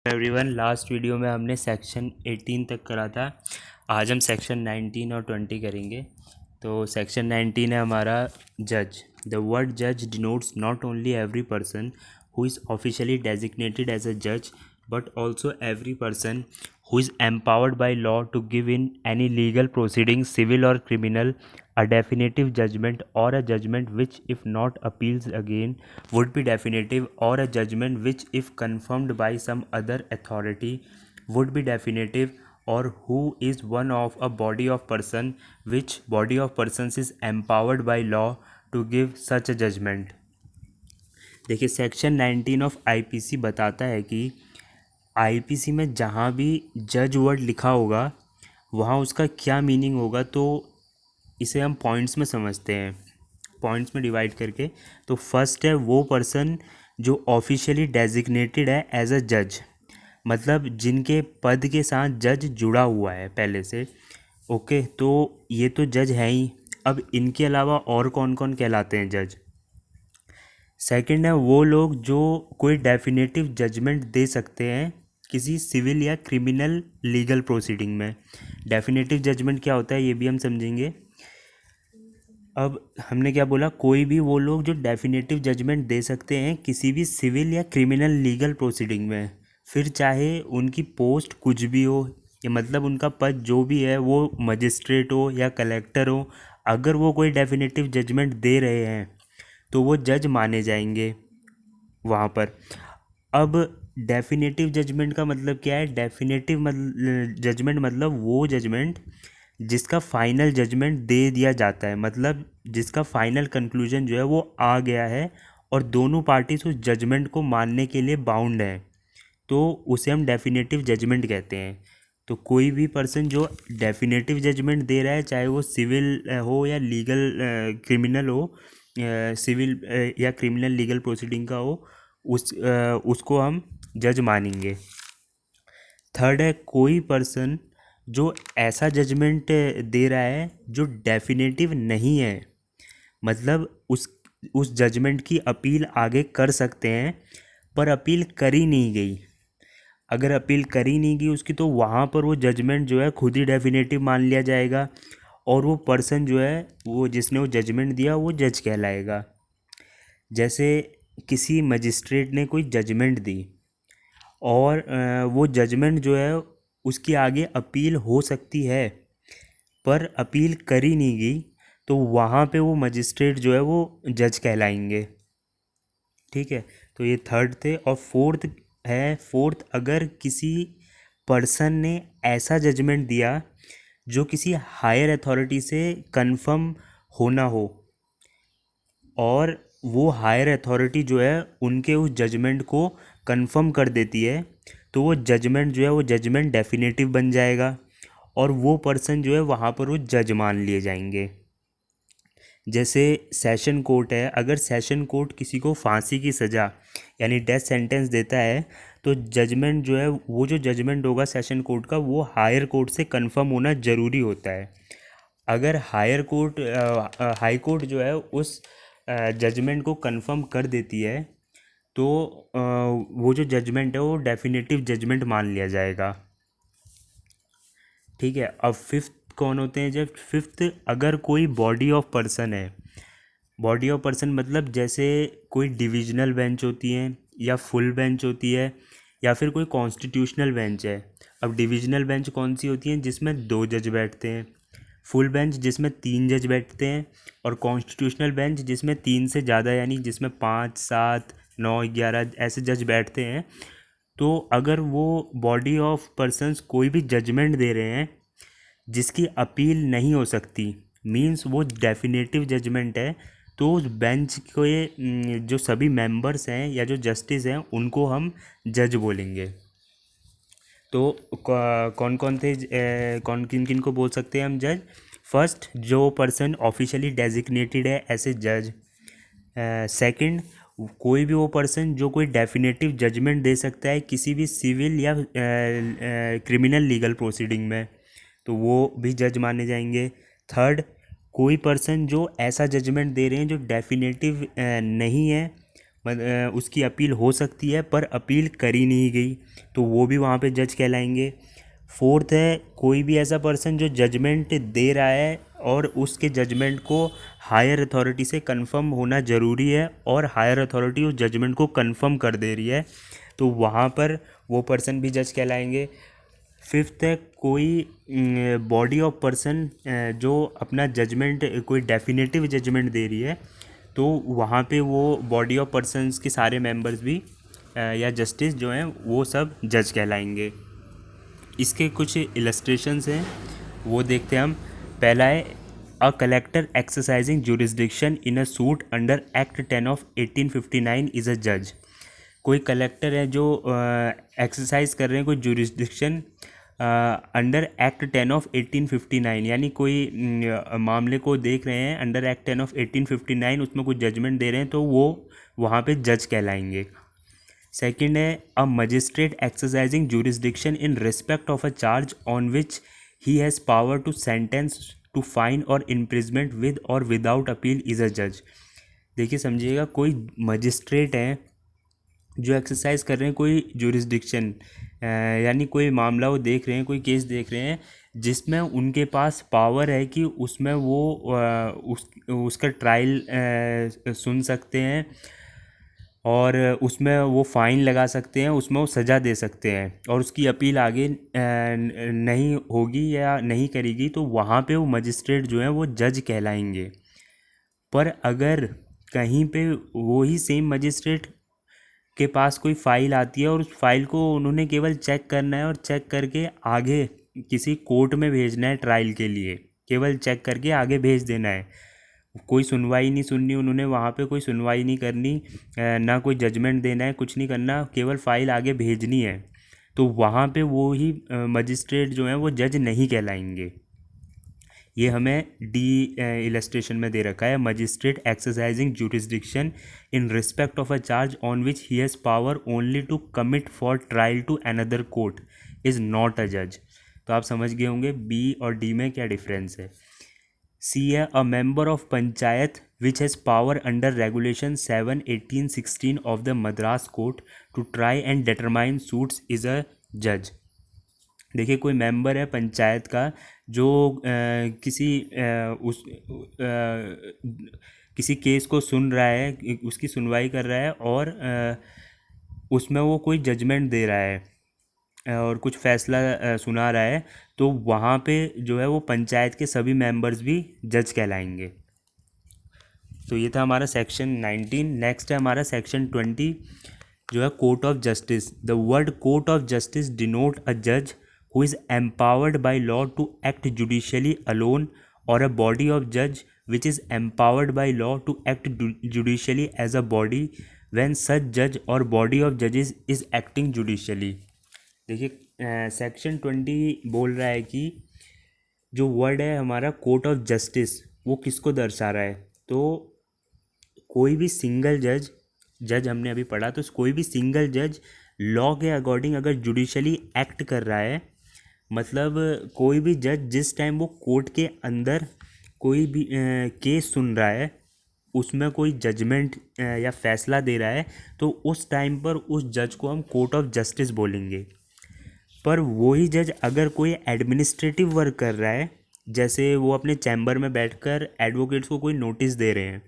Everyone, last video में हमने section 18 तक करा था। आज हम सेक्शन 19 और 20 करेंगे। तो सेक्शन 19 है हमारा जज। द वर्ड जज denotes not only every person who is officially designated as a जज but also every person who is empowered by law to give in any legal proceeding, civil or criminal, a definitive judgment or a judgment which, if not appealed again, would be definitive, or a judgment which, if confirmed by some other authority, would be definitive, or who is one of a body of person which body of persons is empowered by law to give such a judgment। देखिए, section 19 of IPC बताता है कि IPC में जहाँ भी जज word लिखा होगा वहाँ उसका क्या मीनिंग होगा। तो इसे हम पॉइंट्स में समझते हैं, पॉइंट्स में डिवाइड करके। तो फर्स्ट है वो पर्सन जो ऑफिशियली डेजिग्नेटेड है एज अ जज, मतलब जिनके पद के साथ जज जुड़ा हुआ है पहले से। ओके, तो ये तो जज है ही। अब इनके अलावा और कौन कौन कहलाते हैं जज। सेकंड है वो लोग जो कोई डेफिनेटिव जजमेंट दे सकते हैं किसी सिविल या क्रिमिनल लीगल प्रोसीडिंग में। डेफिनेटिव जजमेंट क्या होता है ये भी हम समझेंगे। अब हमने क्या बोला, कोई भी वो लोग जो डेफिनेटिव जजमेंट दे सकते हैं किसी भी सिविल या क्रिमिनल लीगल प्रोसीडिंग में, फिर चाहे उनकी पोस्ट कुछ भी हो, या मतलब उनका पद जो भी है वो मजिस्ट्रेट हो या कलेक्टर हो, अगर वो कोई डेफिनेटिव जजमेंट दे रहे हैं तो वो जज माने जाएंगे वहाँ पर। अब डेफिनेटिव जजमेंट का मतलब क्या है। डेफिनेटिव जजमेंट मतलब वो जजमेंट जिसका फाइनल जजमेंट दे दिया जाता है, मतलब जिसका फाइनल कंक्लूजन जो है वो आ गया है और दोनों पार्टीज उस जजमेंट को मानने के लिए बाउंड है, तो उसे हम डेफिनेटिव जजमेंट कहते हैं। तो कोई भी पर्सन जो डेफिनेटिव जजमेंट दे रहा है, चाहे वो सिविल हो या लीगल क्रिमिनल हो, सिविल या क्रिमिनल लीगल प्रोसीडिंग का हो, उसको हम जज मानेंगे। थर्ड है कोई पर्सन जो ऐसा जजमेंट दे रहा है जो डेफिनेटिव नहीं है, मतलब उस जजमेंट की अपील आगे कर सकते हैं पर अपील करी नहीं गई। अगर अपील करी नहीं गई उसकी, तो वहाँ पर वो जजमेंट जो है खुद ही डेफिनेटिव मान लिया जाएगा और वो पर्सन जो है वो जिसने वो जजमेंट दिया वो जज कहलाएगा। जैसे किसी मजिस्ट्रेट ने कोई जजमेंट दी और वो जजमेंट जो है उसकी आगे अपील हो सकती है पर अपील करी नहीं गई, तो वहाँ पे वो मजिस्ट्रेट जो है वो जज कहलाएंगे। ठीक है, तो ये थर्ड थे। और फोर्थ, अगर किसी पर्सन ने ऐसा जजमेंट दिया जो किसी हायर अथॉरिटी से कंफर्म होना हो और वो हायर अथॉरिटी जो है उनके उस जजमेंट को कंफर्म कर देती है, तो वो जजमेंट जो है वो जजमेंट डेफिनेटिव बन जाएगा और वो पर्सन जो है वहाँ पर वो जज मान लिए जाएंगे। जैसे सेशन कोर्ट है, अगर सेशन कोर्ट किसी को फांसी की सज़ा यानी डेथ सेंटेंस देता है, तो जजमेंट जो है वो जो जजमेंट होगा सेशन कोर्ट का वो हायर कोर्ट से कंफर्म होना ज़रूरी होता है। अगर हाई कोर्ट जो है उस जजमेंट को कंफर्म कर देती है, तो वो जो जजमेंट है वो डेफिनेटिव जजमेंट मान लिया जाएगा। ठीक है, अब फिफ्थ कौन होते हैं। जब फिफ्थ, अगर कोई बॉडी ऑफ पर्सन है, बॉडी ऑफ पर्सन मतलब जैसे कोई डिविजनल बेंच होती हैं या फुल बेंच होती है या फिर कोई कॉन्स्टिट्यूशनल बेंच है। अब डिविजनल बेंच कौन सी होती हैं, जिसमें 2 जज बैठते हैं। फुल बेंच जिसमें 3 जज बैठते हैं। और कॉन्स्टिट्यूशनल बेंच जिसमें 3 से ज़्यादा यानी जिसमें 5, 7, 9, 11 ऐसे जज बैठते हैं। तो अगर वो बॉडी ऑफ पर्सन्स कोई भी जजमेंट दे रहे हैं जिसकी अपील नहीं हो सकती, मींस वो डेफिनेटिव जजमेंट है, तो उस बेंच के जो सभी मेंबर्स हैं या जो जस्टिस हैं उनको हम जज बोलेंगे। तो कौन कौन थे, कौन किन किन को बोल सकते हैं हम जज। फर्स्ट, जो पर्सन ऑफिशियली डेजिग्नेटेड है ऐसे जज। सेकंड, कोई भी वो पर्सन जो कोई डेफिनेटिव जजमेंट दे सकता है किसी भी सिविल या क्रिमिनल लीगल प्रोसीडिंग में, तो वो भी जज माने जाएंगे। थर्ड, कोई पर्सन जो ऐसा जजमेंट दे रहे हैं जो डेफिनेटिव नहीं है उसकी अपील हो सकती है पर अपील करी नहीं गई, तो वो भी वहाँ पे जज कहलाएंगे। फोर्थ है कोई भी ऐसा पर्सन जो जजमेंट दे रहा है और उसके जजमेंट को हायर अथॉरिटी से कंफर्म होना ज़रूरी है और हायर अथॉरिटी उस जजमेंट को कंफर्म कर दे रही है, तो वहाँ पर वो पर्सन भी जज कहलाएंगे। फिफ्थ है कोई बॉडी ऑफ पर्सन जो अपना जजमेंट कोई डेफिनेटिव जजमेंट दे रही है, तो वहाँ पे वो बॉडी ऑफ पर्सन्स के सारे मेंबर्स भी या जस्टिस जो हैं वो सब जज कहलाएंगे। इसके कुछ इलस्ट्रेशंस हैं वो देखते हैं हम। पहला है अ collector exercising jurisdiction in a suit under act 10 of 1859 is a जज। कोई कलेक्टर है जो एक्सरसाइज कर रहे हैं कोई जुरिस्डिक्शन अंडर एक्ट 10 ऑफ 1859, यानी कोई मामले को देख रहे हैं अंडर एक्ट 10 ऑफ 1859, उसमें कुछ जजमेंट दे रहे हैं, तो वो वहाँ पे जज कहलाएंगे। सेकंड है a magistrate exercising jurisdiction in respect of a charge on which he has power to sentence to fine और इम्प्रिजमेंट विद और विदाउट अपील इज़ अ जज। देखिए समझिएगा, कोई मजिस्ट्रेट हैं जो एक्सरसाइज कर रहे हैं कोई जुरिस्डिक्शन, यानी कोई मामला वो देख रहे हैं, कोई केस देख रहे हैं जिसमें उनके पास पावर है कि उसमें वो उसका ट्रायल सुन सकते हैं और उसमें वो फ़ाइन लगा सकते हैं, उसमें वो सज़ा दे सकते हैं और उसकी अपील आगे नहीं होगी या नहीं करेगी, तो वहाँ पे वो मजिस्ट्रेट जो हैं वो जज कहलाएंगे। पर अगर कहीं पे वो ही सेम मजिस्ट्रेट के पास कोई फ़ाइल आती है और उस फाइल को उन्होंने केवल चेक करना है और चेक करके आगे किसी कोर्ट में भेजना है ट्रायल के लिए, केवल चेक करके आगे भेज देना है, कोई सुनवाई नहीं सुननी उन्होंने, वहाँ पे कोई सुनवाई नहीं करनी, ना कोई जजमेंट देना है, कुछ नहीं करना, केवल फ़ाइल आगे भेजनी है, तो वहाँ पे वो ही मजिस्ट्रेट जो हैं वो जज नहीं कहलाएंगे। ये हमें डी इलस्ट्रेशन में दे रखा है, magistrate exercising jurisdiction in respect of a charge on which he has power only to commit for trial to another court is not a जज। तो आप समझ गए होंगे बी और डी में क्या डिफरेंस है। सी है a member of panchayat which has power under regulation 7/1816 of the Madras court to try and determine suits is a जज। देखिए कोई मेंबर है पंचायत का जो किसी केस को सुन रहा है, उसकी सुनवाई कर रहा है और उसमें वो कोई जजमेंट दे रहा है और कुछ फैसला सुना रहा है, तो वहाँ पे जो है वो पंचायत के सभी मेंबर्स भी जज कहलाएंगे। तो ये था हमारा सेक्शन 19। नेक्स्ट है हमारा सेक्शन 20 जो है court of justice. The word court of justice denote a जज who is empowered by law to act judicially alone or a body of judge which is empowered by law to act judicially as a body when such judge or body of judges is acting judicially। देखिए section 20 बोल रहा है कि जो word है हमारा court of justice वो किसको दर्शा रहा है, तो कोई भी सिंगल जज, जज हमने अभी पढ़ा, तो कोई भी सिंगल जज लॉ के अकॉर्डिंग अगर जुडिशली एक्ट कर रहा है, मतलब कोई भी जज जिस टाइम वो कोर्ट के अंदर कोई भी केस सुन रहा है, उसमें कोई जजमेंट या फैसला दे रहा है, तो उस टाइम पर उस जज को हम कोर्ट ऑफ जस्टिस बोलेंगे। पर वही जज अगर कोई एडमिनिस्ट्रेटिव वर्क कर रहा है, जैसे वो अपने चैम्बर में बैठकर एडवोकेट्स को कोई नोटिस दे रहे हैं,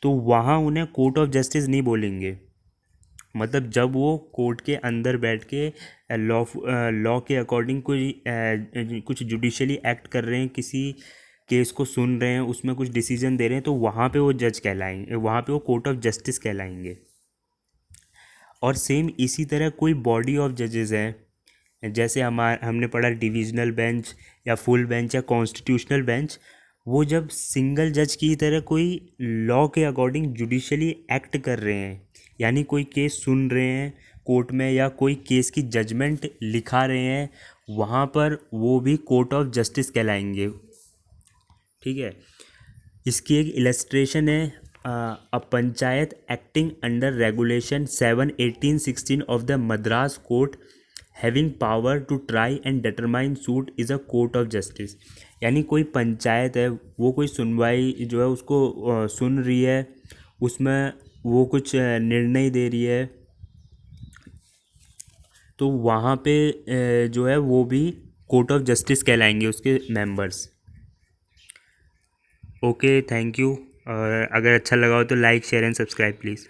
तो वहाँ उन्हें कोर्ट ऑफ जस्टिस नहीं बोलेंगे। मतलब जब वो कोर्ट के अंदर बैठ के लॉ के अकॉर्डिंग कोई कुछ जुडिशली एक्ट कर रहे हैं, किसी केस को सुन रहे हैं, उसमें कुछ डिसीजन दे रहे हैं, तो वहाँ पे वो जज कहलाएंगे, वहाँ पे वो कोर्ट ऑफ जस्टिस कहलाएंगे। और सेम इसी तरह कोई बॉडी ऑफ जजेस हैं, जैसे हमने पढ़ा डिविजनल बेंच या फुल बेंच या कॉन्स्टिट्यूशनल बेंच, वो जब सिंगल जज की तरह कोई लॉ के अकॉर्डिंग जुडिशली एक्ट कर रहे हैं, यानी कोई केस सुन रहे हैं कोर्ट में या कोई केस की जजमेंट लिखा रहे हैं, वहाँ पर वो भी कोर्ट ऑफ जस्टिस कहलाएंगे। ठीक है, इसकी एक इलस्ट्रेशन है, a panchayat acting under regulation 7/1816 of the Madras court having power to try and determine suit is a court of justice. यानी कोई पंचायत है, वो कोई सुनवाई जो है उसको सुन रही है, उसमें वो कुछ निर्णय दे रही है, तो वहाँ पे जो है वो भी कोर्ट ऑफ जस्टिस कहलाएंगे उसके मेंबर्स। Okay, thank you. और अगर अच्छा लगा हो तो like share and subscribe please.